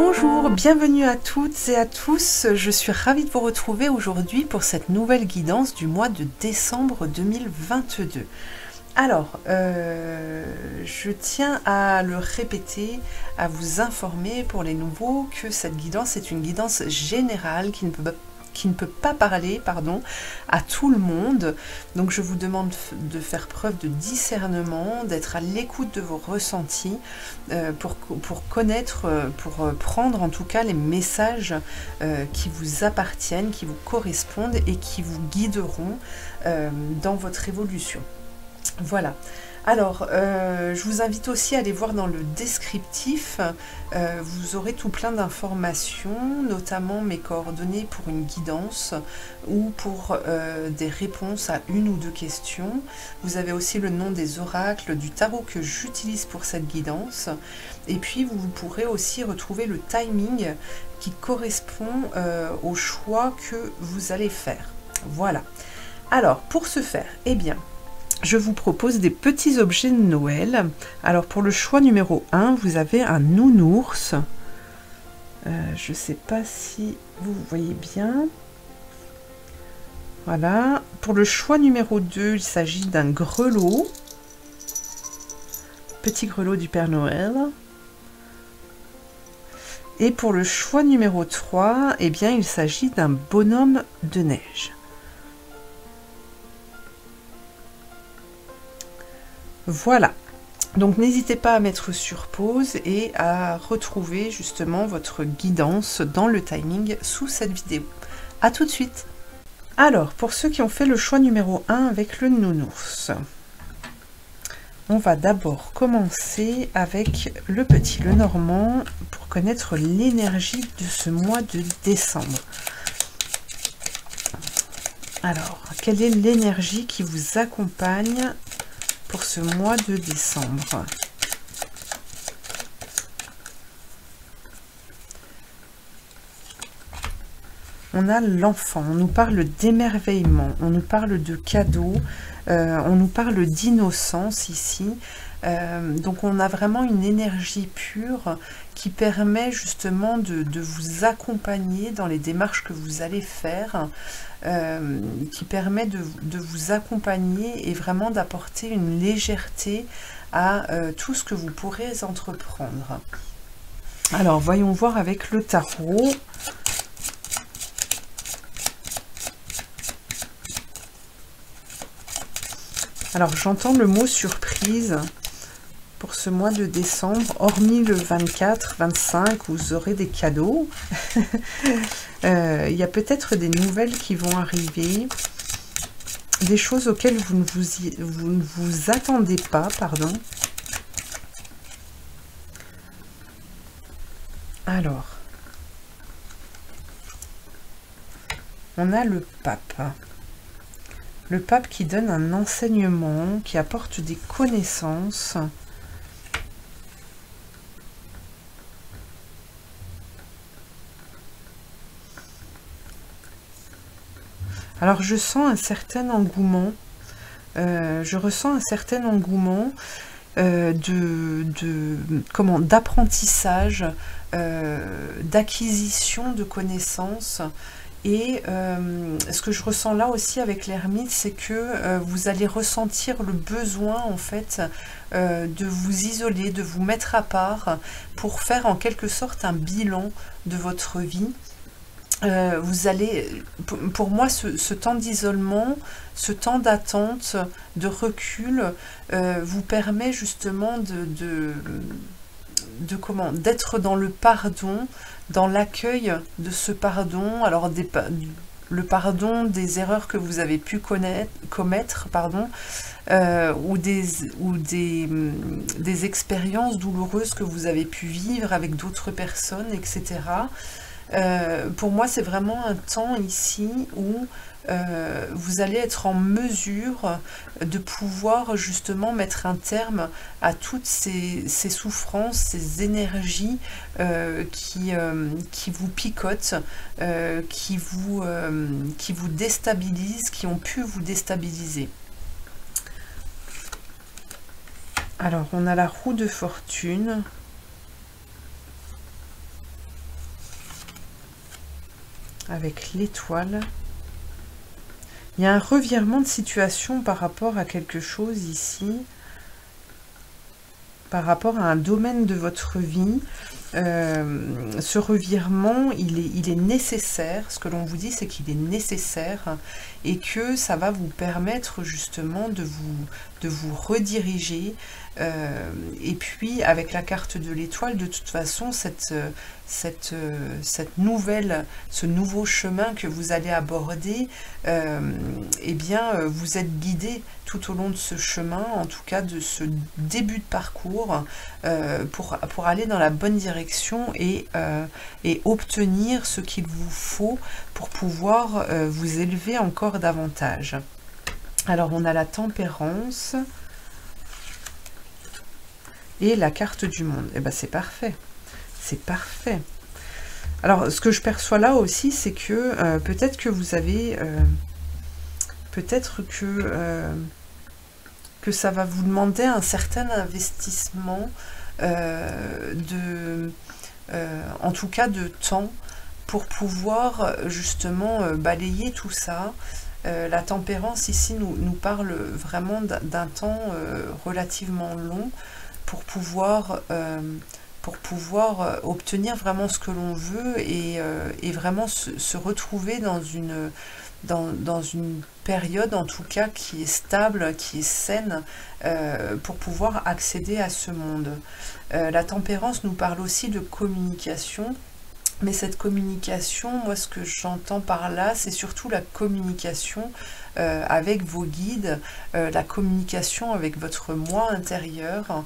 Bonjour, bienvenue à toutes et à tous. Je suis ravie de vous retrouver aujourd'hui pour cette nouvelle guidance du mois de décembre 2022. Alors, je tiens à le répéter, à vous informer pour les nouveaux que cette guidance est une guidance générale qui ne peut pas parler à tout le monde. Donc je vous demande de faire preuve de discernement, d'être à l'écoute de vos ressentis pour connaître, pour prendre en tout cas les messages qui vous appartiennent, qui vous correspondent et qui vous guideront dans votre évolution. Voilà. Alors, je vous invite aussi à aller voir dans le descriptif, vous aurez tout plein d'informations, notamment mes coordonnées pour une guidance ou pour des réponses à une ou deux questions. Vous avez aussi le nom des oracles du tarot que j'utilise pour cette guidance. Et puis, vous pourrez aussi retrouver le timing qui correspond au choix que vous allez faire. Voilà. Alors, pour ce faire, eh bien, je vous propose des petits objets de Noël. Alors pour le choix numéro 1, vous avez un nounours. Je ne sais pas si vous voyez bien. Voilà. Pour le choix numéro 2, il s'agit d'un grelot. Petit grelot du Père Noël. Et pour le choix numéro 3, eh bien, il s'agit d'un bonhomme de neige. Voilà, donc n'hésitez pas à mettre sur pause et à retrouver justement votre guidance dans le timing sous cette vidéo. A tout de suite. Alors, pour ceux qui ont fait le choix numéro 1 avec le nounours, on va d'abord commencer avec le petit Lenormand pour connaître l'énergie de ce mois de décembre. Alors, quelle est l'énergie qui vous accompagne pour ce mois de décembre? On a l'enfant, on nous parle d'émerveillement, on nous parle de cadeaux, on nous parle d'innocence ici. Donc on a vraiment une énergie pure qui permet justement de vous accompagner dans les démarches que vous allez faire, qui permet de vous accompagner et vraiment d'apporter une légèreté à tout ce que vous pourrez entreprendre. Alors voyons voir avec le tarot. Alors j'entends le mot surprise pour ce mois de décembre, hormis le 24, 25, où vous aurez des cadeaux. Il y a peut-être des nouvelles qui vont arriver, des choses auxquelles vous ne vous attendez pas, pardon. Alors, on a le pape. Le pape qui donne un enseignement, qui apporte des connaissances. Alors je sens un certain engouement, je ressens un certain engouement d'apprentissage, d'acquisition de connaissances. Et ce que je ressens là aussi avec l'ermite, c'est que vous allez ressentir le besoin en fait de vous isoler, de vous mettre à part pour faire en quelque sorte un bilan de votre vie. Vous allez, pour moi, ce temps d'isolement, ce temps d'attente, de recul, vous permet justement d'être dans le pardon, dans l'accueil de ce pardon, alors le pardon des erreurs que vous avez pu commettre, pardon, ou des expériences douloureuses que vous avez pu vivre avec d'autres personnes, etc. Pour moi, c'est vraiment un temps ici où vous allez être en mesure de pouvoir justement mettre un terme à toutes ces souffrances, ces énergies qui vous picotent, qui vous déstabilisent, qui ont pu vous déstabiliser. Alors, on a la roue de fortune. avec l'étoile. Il y a un revirement de situation par rapport à quelque chose ici, par rapport à un domaine de votre vie. Ce revirement, il est nécessaire. Ce que l'on vous dit, c'est qu'il est nécessaire et que ça va vous permettre justement de vous rediriger. Et puis, avec la carte de l'étoile, de toute façon, ce nouveau chemin que vous allez aborder, eh bien, vous êtes guidé tout au long de ce chemin, en tout cas de ce début de parcours, pour aller dans la bonne direction et obtenir ce qu'il vous faut pour pouvoir vous élever encore davantage. Alors, on a la tempérance et la carte du monde. Et ben, c'est parfait. C'est parfait. Alors, ce que je perçois là aussi, c'est que peut-être que vous avez... peut-être que ça va vous demander un certain investissement, en tout cas de temps, pour pouvoir justement balayer tout ça. La tempérance ici nous parle vraiment d'un temps relativement long pour pouvoir obtenir vraiment ce que l'on veut et vraiment se retrouver dans une période en tout cas qui est stable, qui est saine, pour pouvoir accéder à ce monde. La tempérance nous parle aussi de communication, mais cette communication, moi ce que j'entends par là, c'est surtout la communication avec vos guides, la communication avec votre moi intérieur,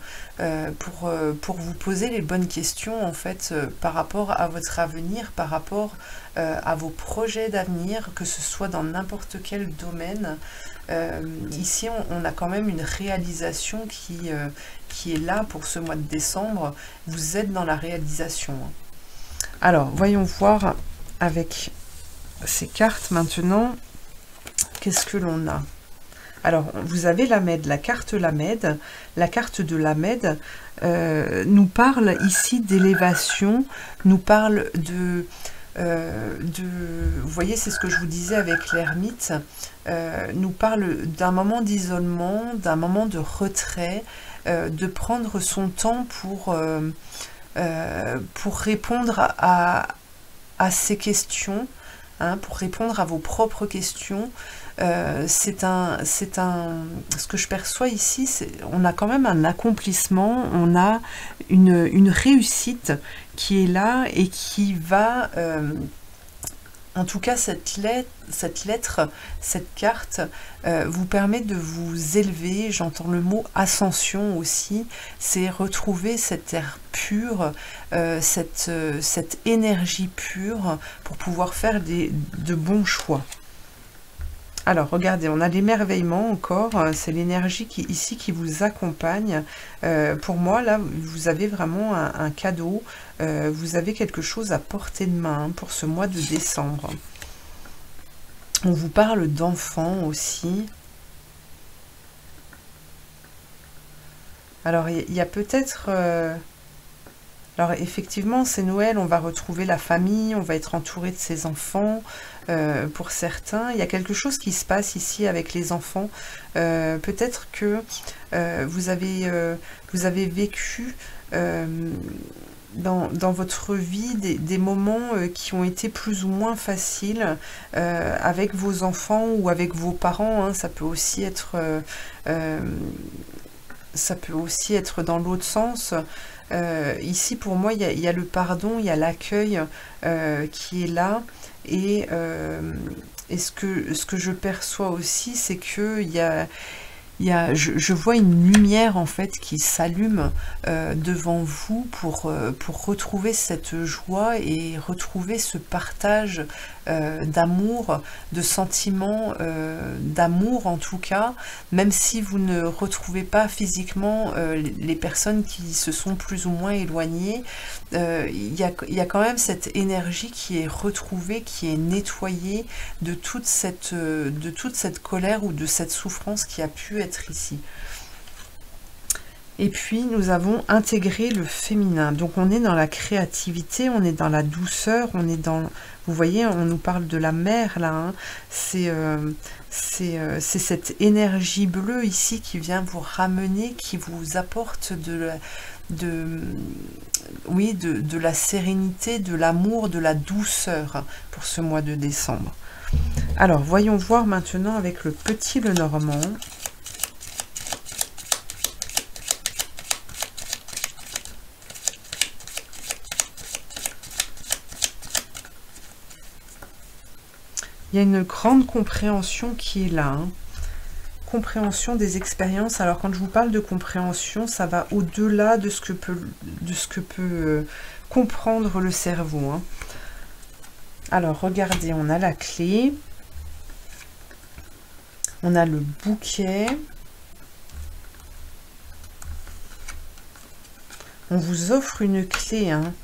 pour vous poser les bonnes questions en fait, par rapport à votre avenir, par rapport à vos projets d'avenir, que ce soit dans n'importe quel domaine. Ici on a quand même une réalisation qui est là pour ce mois de décembre. Vous êtes dans la réalisation. Alors voyons voir avec ces cartes maintenant. Qu'est-ce que l'on a? Alors, vous avez l'Amed, la carte Lamed. La carte de Lamed nous parle ici d'élévation, nous parle de... vous voyez, c'est ce que je vous disais avec l'ermite, nous parle d'un moment d'isolement, d'un moment de retrait, de prendre son temps pour répondre à ces questions, hein, pour répondre à vos propres questions. Ce que je perçois ici, on a quand même un accomplissement, on a une réussite qui est là et qui va, en tout cas cette carte vous permet de vous élever. J'entends le mot ascension aussi, c'est retrouver cet air pur, cette énergie pure pour pouvoir faire de bons choix. Alors, regardez, on a l'émerveillement encore, c'est l'énergie ici qui vous accompagne. Pour moi, là, vous avez vraiment un cadeau, vous avez quelque chose à portée de main pour ce mois de décembre. On vous parle d'enfants aussi. Alors, il y a peut-être... Alors effectivement, c'est Noël, on va retrouver la famille, on va être entouré de ses enfants. Pour certains, il y a quelque chose qui se passe ici avec les enfants. Peut-être que vous avez vécu dans votre vie des moments qui ont été plus ou moins faciles avec vos enfants ou avec vos parents, hein. Ça peut aussi être dans l'autre sens. Ici, pour moi, il y a le pardon, il y a l'accueil qui est là. Et ce que je perçois aussi, c'est que je vois une lumière en fait qui s'allume devant vous pour retrouver cette joie et retrouver ce partage d'amour, de sentiments d'amour en tout cas, même si vous ne retrouvez pas physiquement les personnes qui se sont plus ou moins éloignées. Il y a quand même cette énergie qui est retrouvée, qui est nettoyée de toute cette colère ou de cette souffrance qui a pu être ici. Et puis, nous avons intégré le féminin. Donc, on est dans la créativité, on est dans la douceur, on est dans... Vous voyez, on nous parle de la mer, là. Hein. C'est cette énergie bleue ici qui vient vous ramener, qui vous apporte oui, de la sérénité, de l'amour, de la douceur pour ce mois de décembre. Alors, voyons voir maintenant avec le petit Lenormand. Il y a une grande compréhension qui est là. Hein. Compréhension des expériences. Alors, quand je vous parle de compréhension, ça va au-delà de ce que peut comprendre le cerveau. Hein. Alors, regardez, on a la clé. On a le bouquet. On vous offre une clé hein,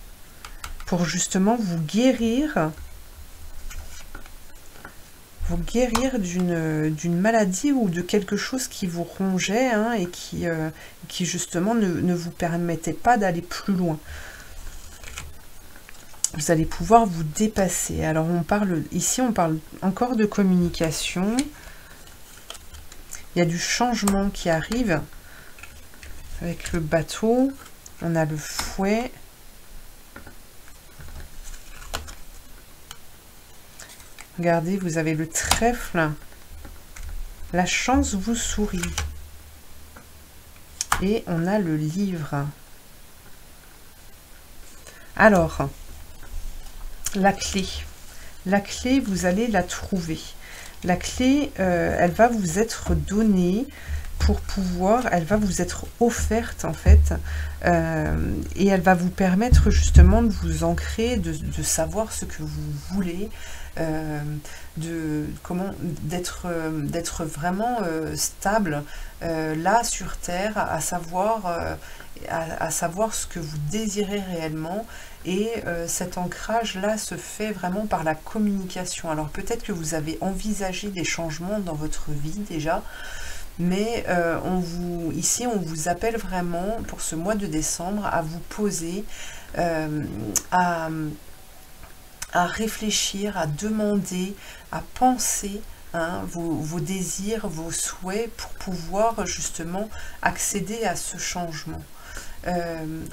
pour justement vous guérir d'une maladie ou de quelque chose qui vous rongeait hein, et qui justement ne vous permettait pas d'aller plus loin. Vous allez pouvoir vous dépasser. Alors ici on parle encore de communication. Il y a du changement qui arrive avec le bateau. On a le fouet. Regardez, vous avez le trèfle. La chance vous sourit. Et on a le livre. Alors, la clé. La clé, vous allez la trouver. La clé, elle va vous être donnée pour pouvoir, elle va vous être offerte en fait, et elle va vous permettre justement de vous ancrer, de savoir ce que vous voulez, d'être vraiment stable là sur Terre, à savoir ce que vous désirez réellement. Et cet ancrage-là se fait vraiment par la communication. Alors peut-être que vous avez envisagé des changements dans votre vie déjà, mais ici on vous appelle vraiment pour ce mois de décembre à vous poser, à réfléchir, à demander, à penser hein, vos désirs, vos souhaits pour pouvoir justement accéder à ce changement.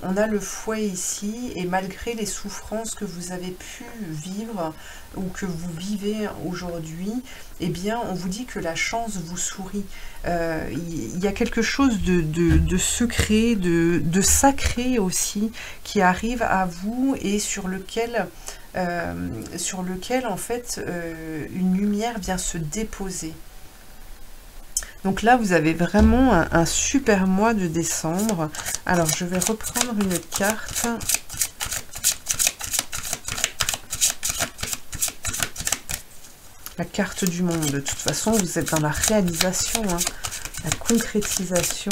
On a le fouet ici et malgré les souffrances que vous avez pu vivre ou que vous vivez aujourd'hui, eh bien on vous dit que la chance vous sourit. Il y a quelque chose de secret, de sacré aussi qui arrive à vous et sur lequel en fait une lumière vient se déposer. Donc là, vous avez vraiment un super mois de décembre. Alors, je vais reprendre une carte. La carte du monde. De toute façon, vous êtes dans la réalisation, hein, la concrétisation.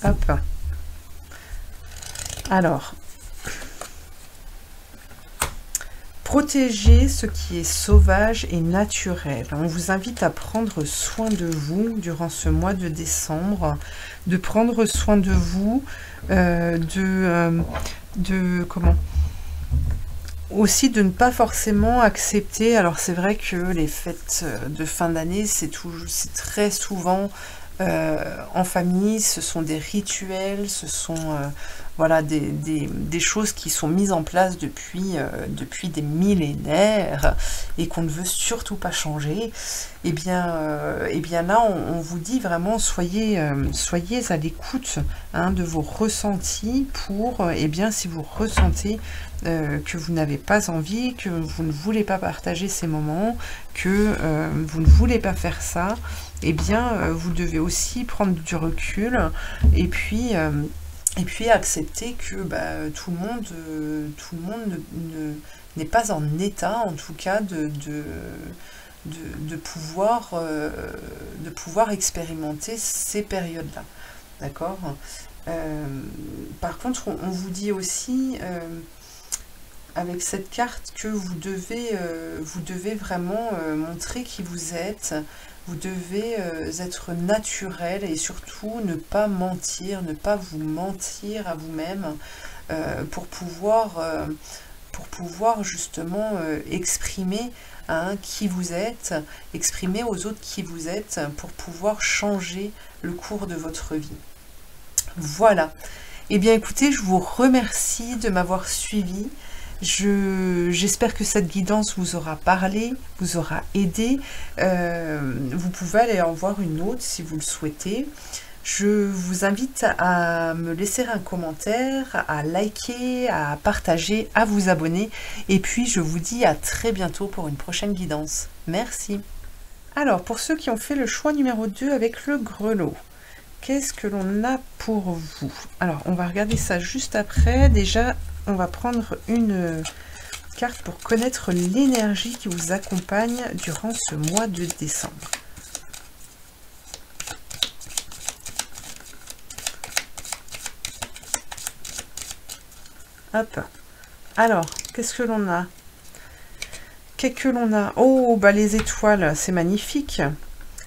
Hop. Alors, protégez ce qui est sauvage et naturel. On vous invite à prendre soin de vous durant ce mois de décembre, de prendre soin de vous, aussi de ne pas forcément accepter. Alors c'est vrai que les fêtes de fin d'année, c'est très souvent en famille, ce sont des rituels, ce sont voilà, des choses qui sont mises en place depuis des millénaires et qu'on ne veut surtout pas changer. Et bien là, on vous dit vraiment, soyez à l'écoute hein, de vos ressentis pour, et bien si vous ressentez que vous n'avez pas envie, que vous ne voulez pas partager ces moments, que vous ne voulez pas faire ça, eh bien vous devez aussi prendre du recul et puis accepter que tout le monde n'est pas en état, en tout cas, de pouvoir expérimenter ces périodes-là. D'accord ? Par contre, on vous dit aussi, avec cette carte que vous devez vraiment montrer qui vous êtes. Vous devez être naturel et surtout ne pas mentir, ne pas vous mentir à vous-même pour pouvoir justement exprimer qui vous êtes, exprimer aux autres qui vous êtes pour pouvoir changer le cours de votre vie. Voilà. Eh bien écoutez, je vous remercie de m'avoir suivi. J'espère que cette guidance vous aura parlé, vous aura aidé. Vous pouvez aller en voir une autre si vous le souhaitez. Je vous invite à me laisser un commentaire, à liker, à partager, à vous abonner. Et puis je vous dis à très bientôt pour une prochaine guidance. Merci. Alors pour ceux qui ont fait le choix numéro 2 avec le grelot, qu'est-ce que l'on a pour vous? Alors on va regarder ça juste après. Déjà, on va prendre une carte pour connaître l'énergie qui vous accompagne durant ce mois de décembre. Hop. Alors, qu'est-ce que l'on a? Qu'est-ce que l'on a? Oh, bah les étoiles, c'est magnifique.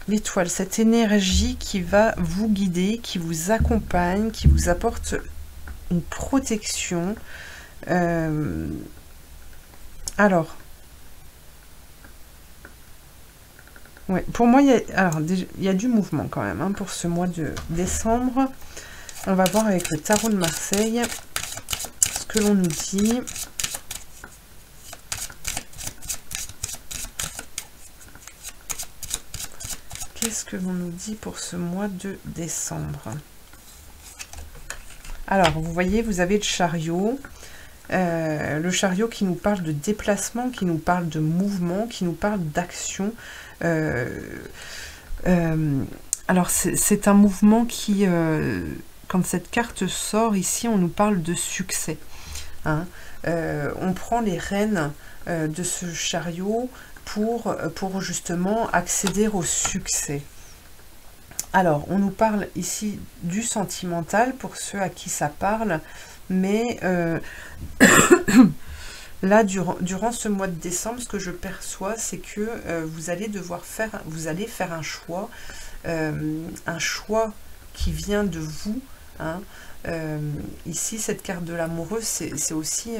L'étoile, cette énergie qui va vous guider, qui vous accompagne, qui vous apporte une protection. Alors, ouais, pour moi, il y a du mouvement quand même pour ce mois de décembre. On va voir avec le tarot de Marseille ce que l'on nous dit. Qu'est-ce que l'on nous dit pour ce mois de décembre? Alors, vous voyez, vous avez le chariot. Le chariot qui nous parle de déplacement, qui nous parle de mouvement, qui nous parle d'action. Alors, c'est un mouvement qui, quand cette carte sort, ici, on nous parle de succès. On prend les rênes de ce chariot pour justement accéder au succès. Alors, on nous parle ici du sentimental, pour ceux à qui ça parle, mais là, durant ce mois de décembre, ce que je perçois, c'est que vous allez faire un choix qui vient de vous. Ici, cette carte de l'amoureux, c'est aussi...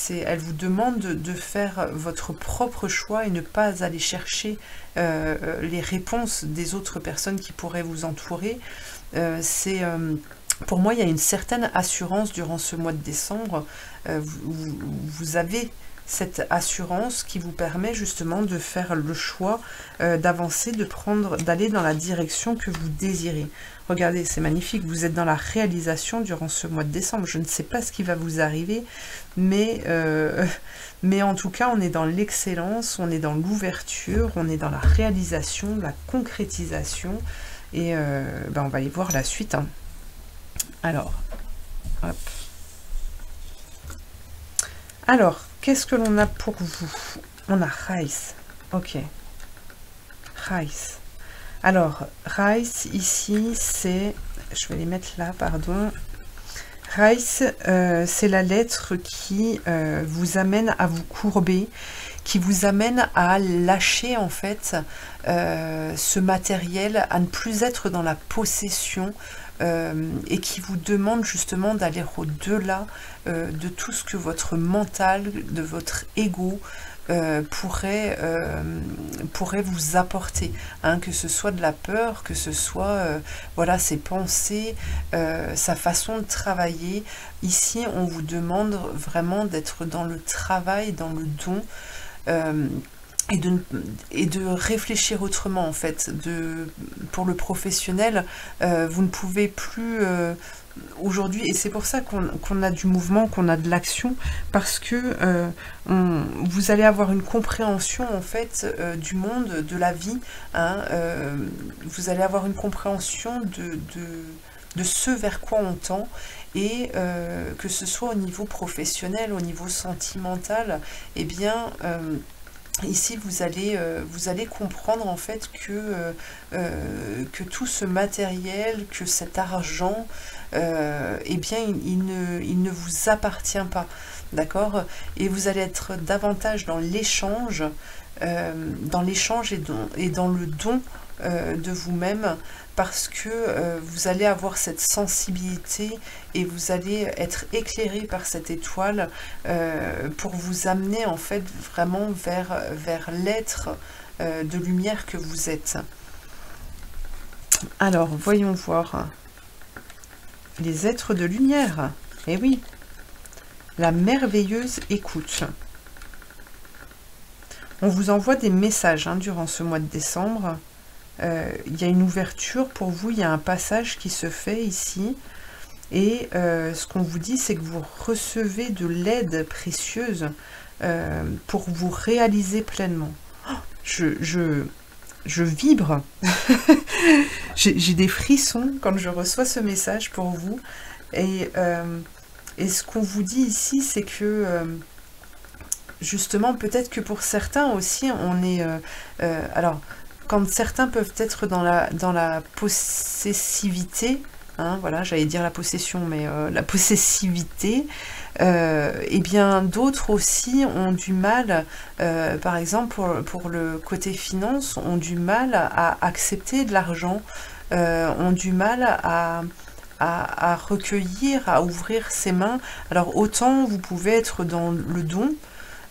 elle vous demande de faire votre propre choix et ne pas aller chercher les réponses des autres personnes qui pourraient vous entourer. Pour moi, il y a une certaine assurance durant ce mois de décembre. Vous avez cette assurance qui vous permet justement de faire le choix d'avancer, d'aller dans la direction que vous désirez. Regardez, c'est magnifique, vous êtes dans la réalisation durant ce mois de décembre. Je ne sais pas ce qui va vous arriver, mais en tout cas, on est dans l'excellence, on est dans l'ouverture, on est dans la réalisation, la concrétisation, et on va aller voir la suite. Alors, hop. Alors, qu'est-ce que l'on a pour vous? On a Rice. Ok. Rice. Alors, Rice, ici, c'est... Je vais les mettre là, pardon. Rice, c'est la lettre qui vous amène à vous courber, qui vous amène à lâcher, en fait, ce matériel, à ne plus être dans la possession, et qui vous demande justement d'aller au-delà de tout ce que votre mental, de votre ego pourrait vous apporter, que ce soit de la peur, que ce soit voilà, ses pensées, sa façon de travailler. Ici, on vous demande vraiment d'être dans le travail, dans le don, et de réfléchir autrement, en fait. Pour le professionnel, vous ne pouvez plus aujourd'hui, et c'est pour ça qu'on a du mouvement, qu'on a de l'action, parce que vous allez avoir une compréhension, en fait, du monde, de la vie, vous allez avoir une compréhension de ce vers quoi on tend, et que ce soit au niveau professionnel, au niveau sentimental, eh bien... ici vous allez comprendre en fait que tout ce matériel, que cet argent, eh bien il ne vous appartient pas, d'accord? Et vous allez être davantage dans l'échange et dans le don de vous-même, parce que vous allez avoir cette sensibilité et vous allez être éclairé par cette étoile pour vous amener en fait vraiment vers l'être de lumière que vous êtes. Alors, voyons voir. Les êtres de lumière. Eh oui, la merveilleuse écoute. On vous envoie des messages durant ce mois de décembre. Il y a une ouverture pour vous, il y a un passage qui se fait ici. Et ce qu'on vous dit, c'est que vous recevez de l'aide précieuse pour vous réaliser pleinement. Oh, je vibre. J'ai des frissons quand je reçois ce message pour vous. Et ce qu'on vous dit ici, c'est que justement, peut-être que pour certains aussi, on est... alors, quand certains peuvent être dans la possessivité, voilà, j'allais dire la possession, mais la possessivité, et bien d'autres aussi ont du mal, par exemple pour le côté finance, ont du mal à accepter de l'argent, ont du mal à recueillir, à ouvrir ses mains. Alors autant vous pouvez être dans le don,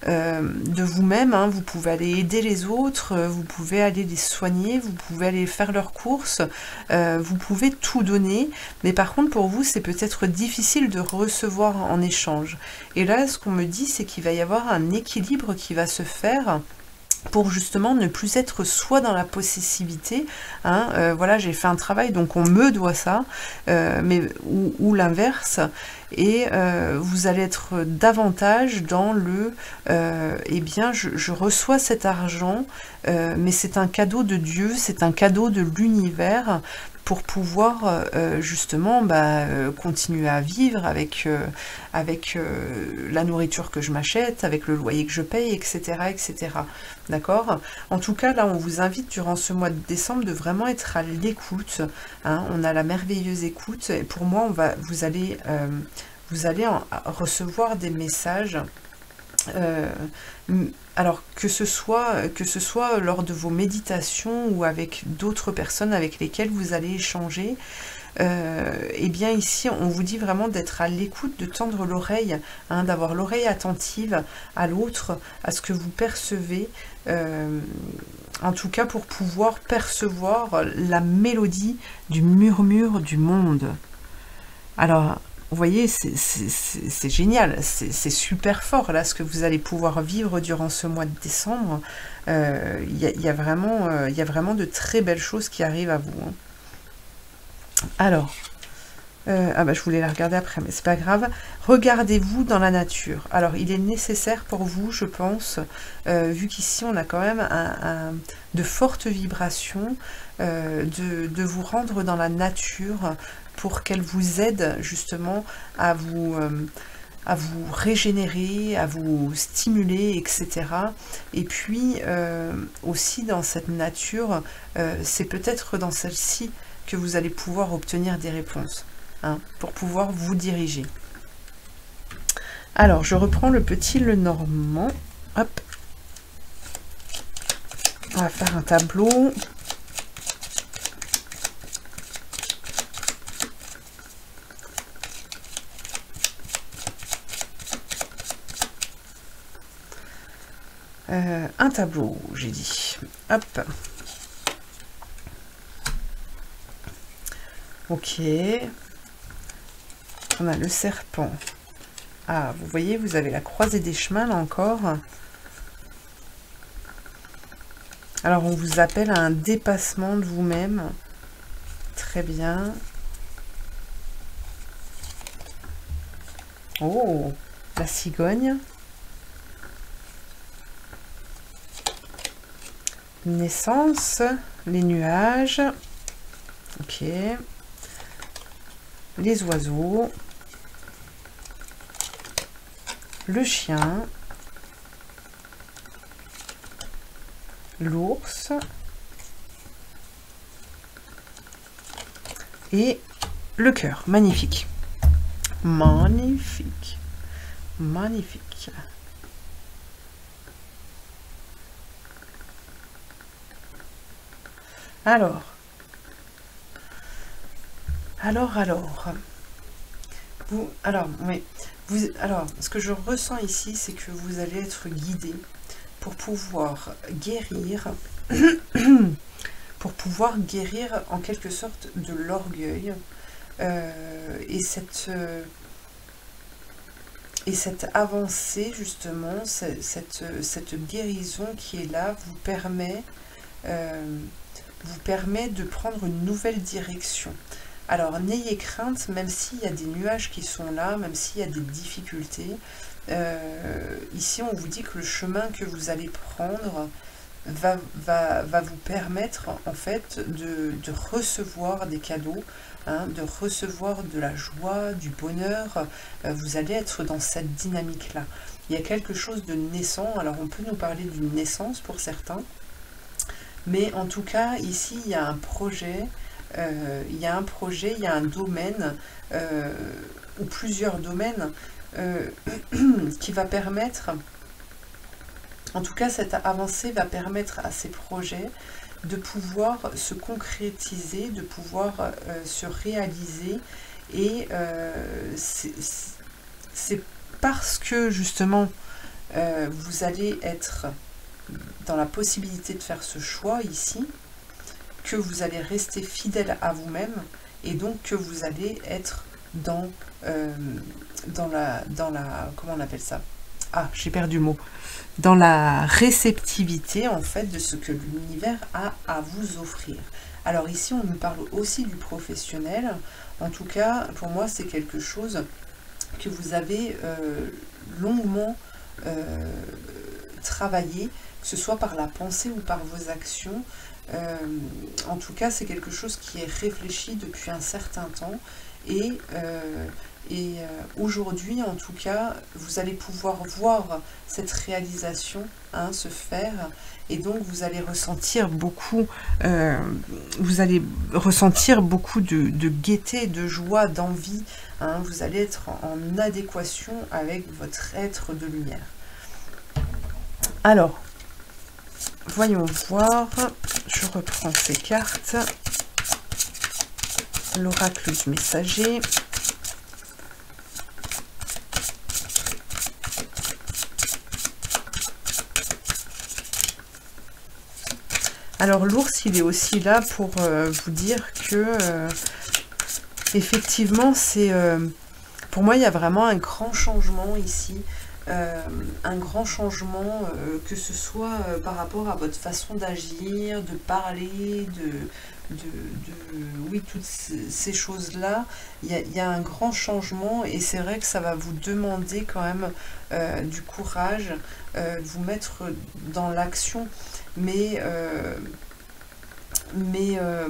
de vous-même, vous pouvez aller aider les autres, vous pouvez aller les soigner, vous pouvez aller faire leurs courses, vous pouvez tout donner, mais par contre pour vous c'est peut-être difficile de recevoir en échange. Et là ce qu'on me dit, c'est qu'il va y avoir un équilibre qui va se faire pour justement ne plus être soit dans la possessivité, voilà, j'ai fait un travail donc on me doit ça, mais ou l'inverse, et vous allez être davantage dans le eh bien je reçois cet argent, mais c'est un cadeau de Dieu, c'est un cadeau de l'univers, pour pouvoir justement continuer à vivre avec la nourriture que je m'achète, avec le loyer que je paye, etc. etc. D'accord? En tout cas, là, on vous invite durant ce mois de décembre de vraiment être à l'écoute. On a la merveilleuse écoute. Et pour moi, vous allez recevoir des messages. Alors que ce soit lors de vos méditations ou avec d'autres personnes avec lesquelles vous allez échanger, et bien ici on vous dit vraiment d'être à l'écoute, de tendre l'oreille, d'avoir l'oreille attentive à l'autre, à ce que vous percevez, en tout cas pour pouvoir percevoir la mélodie du murmure du monde. Alors vous voyez, c'est génial, c'est super fort là ce que vous allez pouvoir vivre durant ce mois de décembre. Il y a vraiment de très belles choses qui arrivent à vous. Alors, je voulais la regarder après, mais c'est pas grave. Regardez-vous dans la nature. Alors, il est nécessaire pour vous, je pense, vu qu'ici on a quand même de fortes vibrations, de vous rendre dans la nature, pour qu'elle vous aide justement à vous régénérer, à vous stimuler, etc. Et puis aussi dans cette nature, c'est peut-être dans celle-ci que vous allez pouvoir obtenir des réponses, pour pouvoir vous diriger. Alors, je reprends le petit Lenormand. Hop. On va faire un tableau. Un tableau, j'ai dit. Hop. Ok. On a le serpent. Ah, vous voyez, vous avez la croisée des chemins, là encore. Alors, on vous appelle à un dépassement de vous-même. Très bien. Oh, la cigogne. Naissance, les nuages, ok, les oiseaux, le chien, l'ours et le cœur. Magnifique. Magnifique. Magnifique. Alors, ce que je ressens ici, c'est que vous allez être guidé pour pouvoir guérir, en quelque sorte de l'orgueil et cette avancée justement, cette guérison qui est là vous permet de prendre une nouvelle direction. Alors n'ayez crainte, même s'il y a des nuages qui sont là, même s'il y a des difficultés, ici on vous dit que le chemin que vous allez prendre va vous permettre en fait de recevoir des cadeaux, hein, de recevoir de la joie, du bonheur. Vous allez être dans cette dynamique-là. Il y a quelque chose de naissant, alors on peut nous parler d'une naissance pour certains, mais en tout cas ici il y a un projet. Il y a un domaine ou plusieurs domaines qui va permettre, en tout cas cette avancée va permettre à ces projets de pouvoir se concrétiser, de pouvoir se réaliser, et c'est parce que justement vous allez être dans la possibilité de faire ce choix ici, que vous allez rester fidèle à vous-même, et donc que vous allez être dans la comment on appelle ça, j'ai perdu le mot, dans la réceptivité en fait de ce que l'univers a à vous offrir. Alors ici on nous parle aussi du professionnel. En tout cas pour moi c'est quelque chose que vous avez longuement travaillé, que ce soit par la pensée ou par vos actions. En tout cas, c'est quelque chose qui est réfléchi depuis un certain temps, et aujourd'hui, en tout cas, vous allez pouvoir voir cette réalisation se faire, et donc vous allez ressentir beaucoup, de gaieté, de joie, d'envie. Vous allez être en adéquation avec votre être de lumière. Alors, voyons voir, je reprends ces cartes. L'oracle du messager. Alors l'ours, il est aussi là pour vous dire que effectivement, c'est pour moi, il y a vraiment un grand changement ici. Un grand changement, que ce soit par rapport à votre façon d'agir, de parler, oui, toutes ces choses-là. Il y a un grand changement, et c'est vrai que ça va vous demander quand même du courage, de vous mettre dans l'action, mais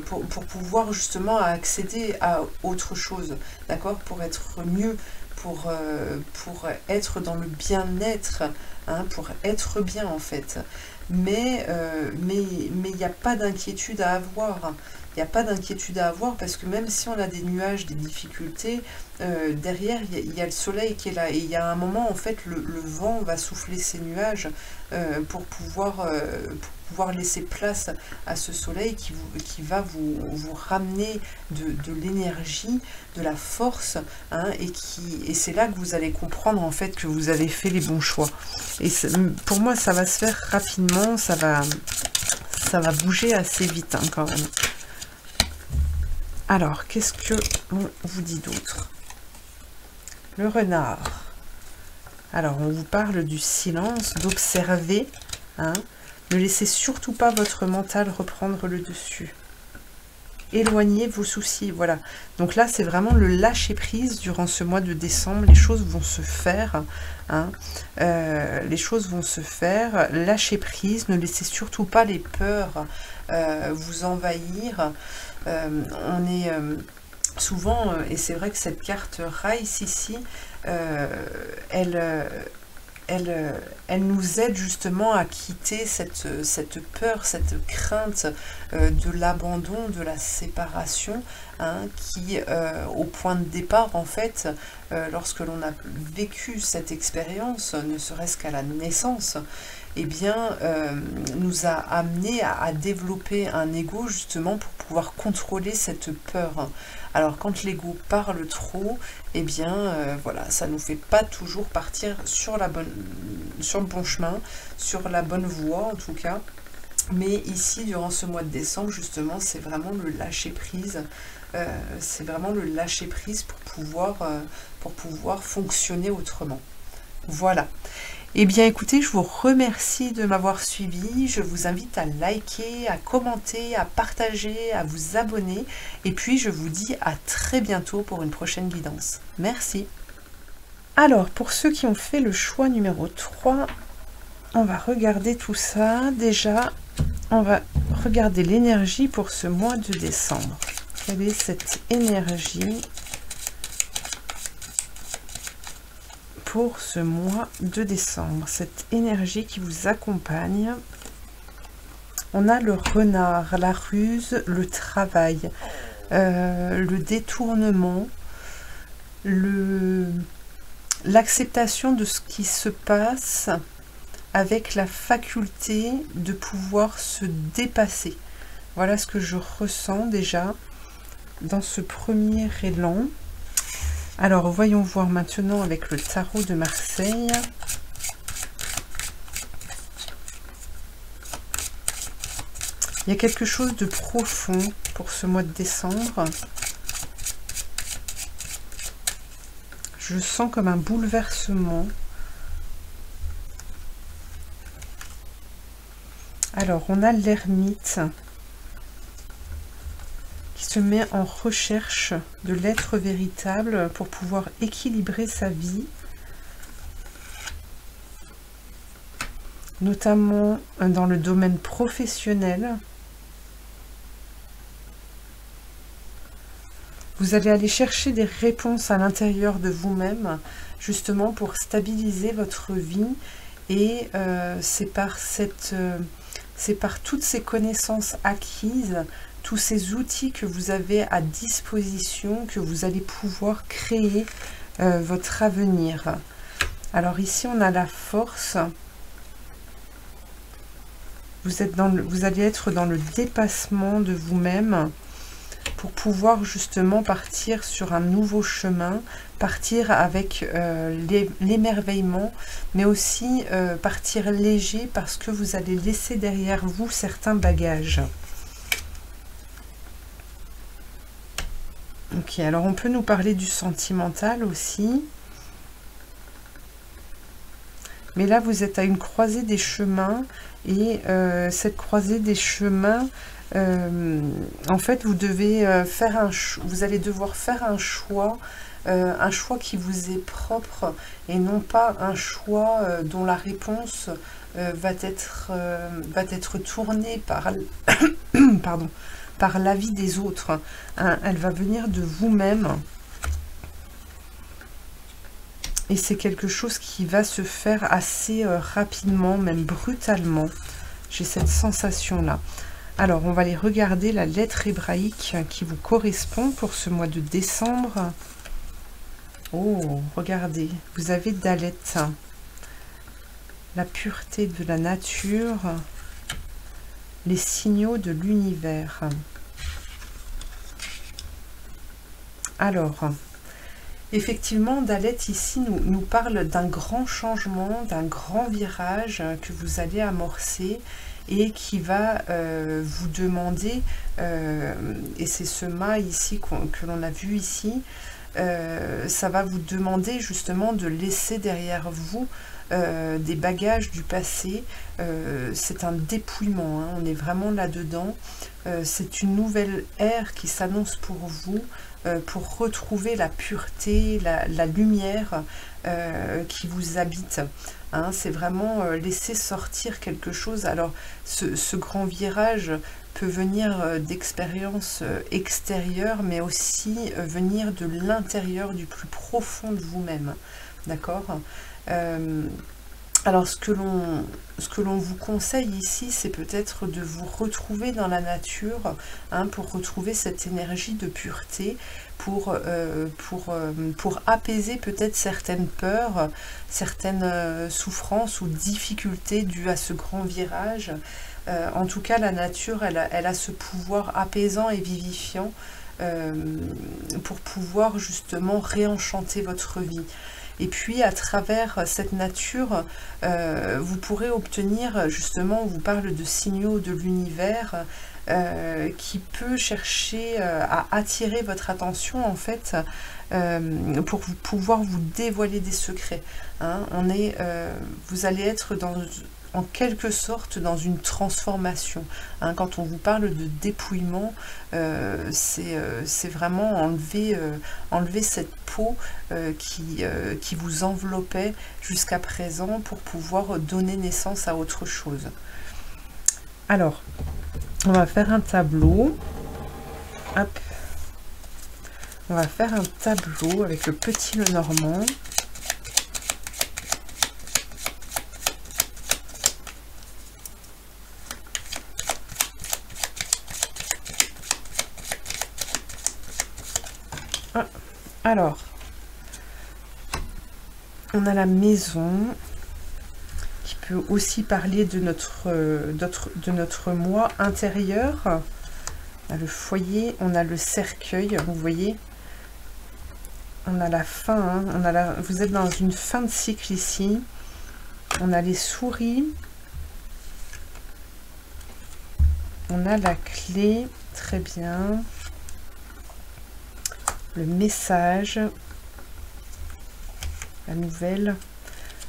pour pouvoir justement accéder à autre chose, d'accord, pour être mieux, pour être dans le bien-être, pour être bien en fait. Mais il n'y a pas d'inquiétude à avoir. Il n'y a pas d'inquiétude à avoir, parce que même si on a des nuages, des difficultés, derrière il y a le soleil qui est là, et il y a un moment en fait le vent va souffler ces nuages pour pouvoir laisser place à ce soleil qui va vous ramener de l'énergie, de la force, et c'est là que vous allez comprendre en fait que vous avez fait les bons choix. Et pour moi ça va se faire rapidement, ça va bouger assez vite quand même. Alors, qu'est-ce que on vous dit d'autre? Le renard. Alors, on vous parle du silence, d'observer. Ne laissez surtout pas votre mental reprendre le dessus. Éloignez vos soucis, voilà. Donc là, c'est vraiment le lâcher-prise durant ce mois de décembre. Les choses vont se faire. Les choses vont se faire. Lâcher-prise, ne laissez surtout pas les peurs vous envahir. On est et c'est vrai que cette carte Rice ici, elle elle nous aide justement à quitter cette peur, cette crainte de l'abandon, de la séparation, hein, qui, au point de départ, en fait, lorsque l'on a vécu cette expérience, ne serait-ce qu'à la naissance, eh bien, nous a amené à développer un ego justement pour pouvoir contrôler cette peur. Alors quand l'ego parle trop, eh bien voilà, ça ne nous fait pas toujours partir sur le bon chemin, sur la bonne voie en tout cas. Mais ici, durant ce mois de décembre, justement, c'est vraiment le lâcher prise. C'est vraiment le lâcher prise pour pouvoir fonctionner autrement. Voilà. Eh bien écoutez, je vous remercie de m'avoir suivi, je vous invite à liker, à commenter, à partager, à vous abonner, et puis je vous dis à très bientôt pour une prochaine guidance. Merci. Alors, pour ceux qui ont fait le choix numéro 3, on va regarder tout ça. Déjà, on va regarder l'énergie pour ce mois de décembre. Quelle est cette énergie pour ce mois de décembre, cette énergie qui vous accompagne? On a le renard, la ruse, le travail, le détournement, l'acceptation de ce qui se passe avec la faculté de pouvoir se dépasser. Voilà ce que je ressens déjà dans ce premier élan. Alors, voyons voir maintenant avec le tarot de Marseille. Il y a quelque chose de profond pour ce mois de décembre. Je sens comme un bouleversement. Alors, on a l'ermite qui se met en recherche de l'être véritable pour pouvoir équilibrer sa vie, notamment dans le domaine professionnel. Vous allez aller chercher des réponses à l'intérieur de vous-même, justement pour stabiliser votre vie, et c'est par toutes ces connaissances acquises, tous ces outils que vous avez à disposition, que vous allez pouvoir créer votre avenir. Alors ici, on a la force. Vous allez être dans le dépassement de vous-même pour pouvoir justement partir sur un nouveau chemin, partir avec l'émerveillement, mais aussi partir léger parce que vous allez laisser derrière vous certains bagages. Ok, alors on peut nous parler du sentimental aussi. Mais là, vous êtes à une croisée des chemins, et cette croisée des chemins, en fait, vous allez devoir faire un choix qui vous est propre, et non pas un choix dont la réponse va être tournée par, pardon, par l'avis des autres. Hein, elle va venir de vous-même. Et c'est quelque chose qui va se faire assez rapidement, même brutalement. J'ai cette sensation-là. Alors, on va aller regarder la lettre hébraïque qui vous correspond pour ce mois de décembre. Oh, regardez, vous avez Dalet, la pureté de la nature, les signaux de l'univers. Alors, effectivement, Dalet ici nous parle d'un grand changement, d'un grand virage que vous allez amorcer et qui va vous demander, et c'est ce mât ici que l'on a vu ici, ça va vous demander justement de laisser derrière vous des bagages du passé. C'est un dépouillement, hein, on est vraiment là-dedans. C'est une nouvelle ère qui s'annonce pour vous, pour retrouver la pureté, la lumière qui vous habite. Hein, c'est vraiment laisser sortir quelque chose. Alors, ce grand virage peut venir d'expériences extérieures, mais aussi venir de l'intérieur, du plus profond de vous-même. D'accord ? Alors ce que l'on vous conseille ici, c'est peut-être de vous retrouver dans la nature, hein, pour retrouver cette énergie de pureté, pour apaiser peut-être certaines peurs, certaines souffrances ou difficultés dues à ce grand virage. En tout cas, la nature, elle a ce pouvoir apaisant et vivifiant pour pouvoir justement réenchanter votre vie. Et puis, à travers cette nature, vous pourrez obtenir, justement, on vous parle de signaux de l'univers qui peut chercher à attirer votre attention, en fait, pour pouvoir vous dévoiler des secrets. Hein. Vous allez être en quelque sorte dans une transformation. Hein, quand on vous parle de dépouillement, c'est vraiment enlever cette peau qui vous enveloppait jusqu'à présent pour pouvoir donner naissance à autre chose. Alors, on va faire un tableau. Hop. On va faire un tableau avec le petit Lenormand. Alors, on a la maison qui peut aussi parler de notre moi intérieur. On a le foyer, on a le cercueil, vous voyez. On a la fin, hein, vous êtes dans une fin de cycle ici. On a les souris. On a la clé, très bien. Le message, la nouvelle,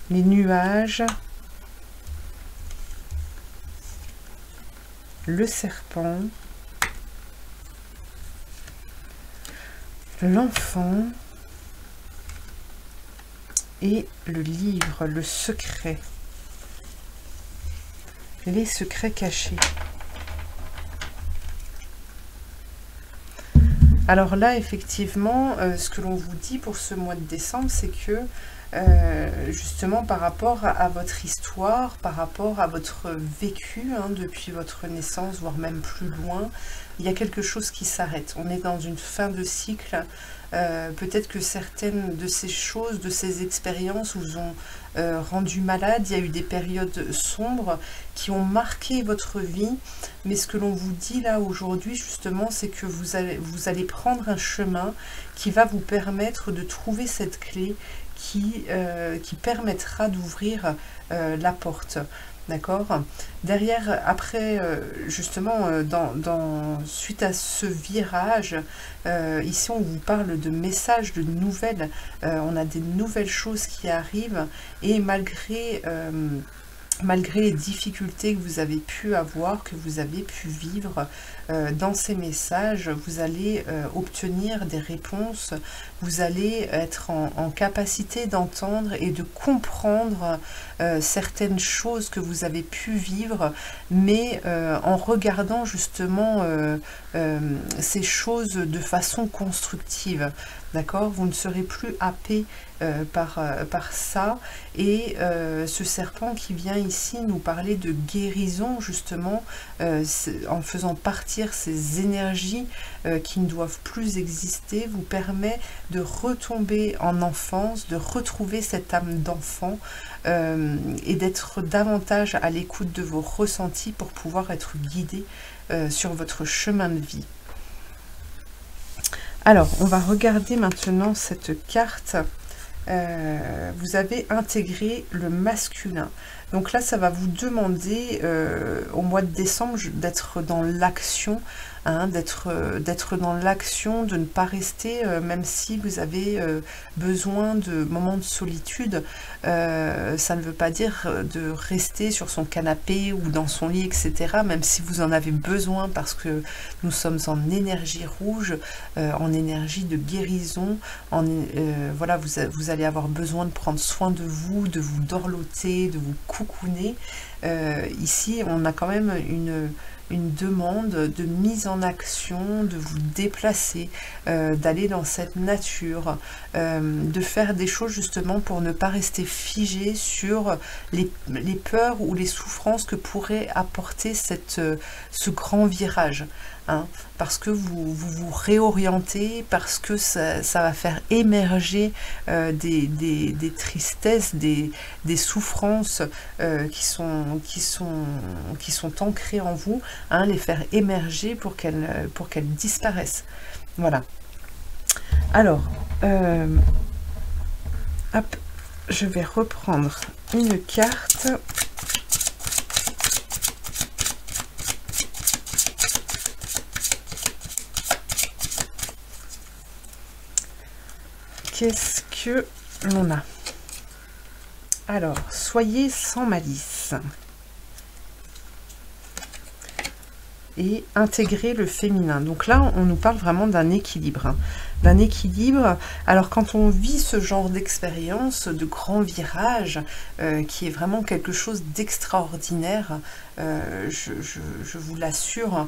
les nuages, le serpent, l'enfant et le livre, le secret, les secrets cachés. Alors là, effectivement, ce que l'on vous dit pour ce mois de décembre, c'est que justement par rapport à votre histoire, par rapport à votre vécu, hein, depuis votre naissance, voire même plus loin, il y a quelque chose qui s'arrête. On est dans une fin de cycle. Peut-être que certaines de ces choses, de ces expériences vous ont rendu malade. Il y a eu des périodes sombres qui ont marqué votre vie. Mais ce que l'on vous dit là aujourd'hui, justement, c'est que vous allez prendre un chemin qui va vous permettre de trouver cette clé qui permettra d'ouvrir la porte. D'accord. Derrière, après, justement, suite à ce virage, ici on vous parle de messages, de nouvelles, on a des nouvelles choses qui arrivent, et malgré les difficultés que vous avez pu avoir, que vous avez pu vivre dans ces messages, vous allez obtenir des réponses, vous allez être en capacité d'entendre et de comprendre certaines choses que vous avez pu vivre, mais en regardant justement ces choses de façon constructive. D'accord, vous ne serez plus happé par ça. Et ce serpent qui vient ici nous parler de guérison, justement, en faisant partir ces énergies qui ne doivent plus exister, vous permet de retomber en enfance, de retrouver cette âme d'enfant et d'être davantage à l'écoute de vos ressentis pour pouvoir être guidé sur votre chemin de vie. Alors, on va regarder maintenant cette carte. Vous avez intégré le masculin. Donc là, ça va vous demander au mois de décembre d'être dans l'action, hein, d'être dans l'action, de ne pas rester, même si vous avez besoin de moments de solitude. Ça ne veut pas dire de rester sur son canapé ou dans son lit, etc. Même si vous en avez besoin, parce que nous sommes en énergie rouge, en énergie de guérison. Voilà, vous allez avoir besoin de prendre soin de vous dorloter, de vous coucouner. Ici, on a quand même une demande de mise en action, de vous déplacer, d'aller dans cette nature, de faire des choses justement pour ne pas rester figé sur les peurs ou les souffrances que pourrait apporter ce grand virage. Hein, parce que vous réorientez, parce que ça va faire émerger des tristesses, des souffrances qui sont ancrées en vous, hein, les faire émerger pour qu'elles disparaissent. Voilà. Alors, hop, je vais reprendre une carte. Qu'est-ce que l'on a? Alors, soyez sans malice. Et intégrer le féminin. Donc là, on nous parle vraiment d'un équilibre. Hein. D'un équilibre. Alors, quand on vit ce genre d'expérience, de grand virage, qui est vraiment quelque chose d'extraordinaire, je vous l'assure,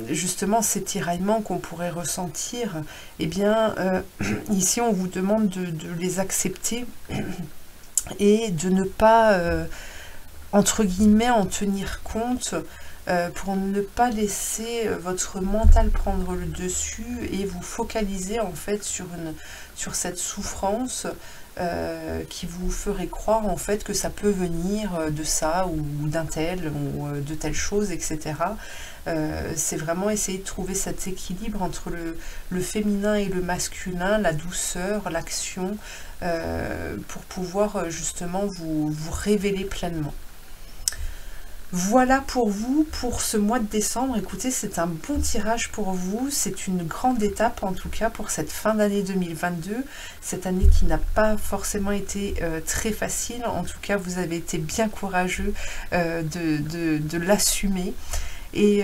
justement, ces tiraillements qu'on pourrait ressentir, eh bien, ici, on vous demande de les accepter et de ne pas, entre guillemets, en tenir compte, pour ne pas laisser votre mental prendre le dessus et vous focaliser en fait sur cette souffrance qui vous ferait croire en fait que ça peut venir de ça ou d'un tel ou de telle chose, etc. C'est vraiment essayer de trouver cet équilibre entre le féminin et le masculin, la douceur, l'action, pour pouvoir justement vous révéler pleinement. Voilà pour vous, pour ce mois de décembre. Écoutez, c'est un bon tirage pour vous. C'est une grande étape, en tout cas, pour cette fin d'année 2022. Cette année qui n'a pas forcément été très facile. En tout cas, vous avez été bien courageux de l'assumer. Et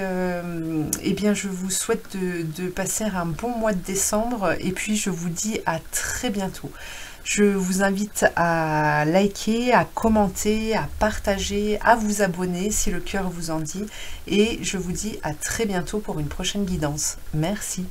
bien, je vous souhaite de passer un bon mois de décembre. Et puis, je vous dis à très bientôt. Je vous invite à liker, à commenter, à partager, à vous abonner si le cœur vous en dit. Et je vous dis à très bientôt pour une prochaine guidance. Merci.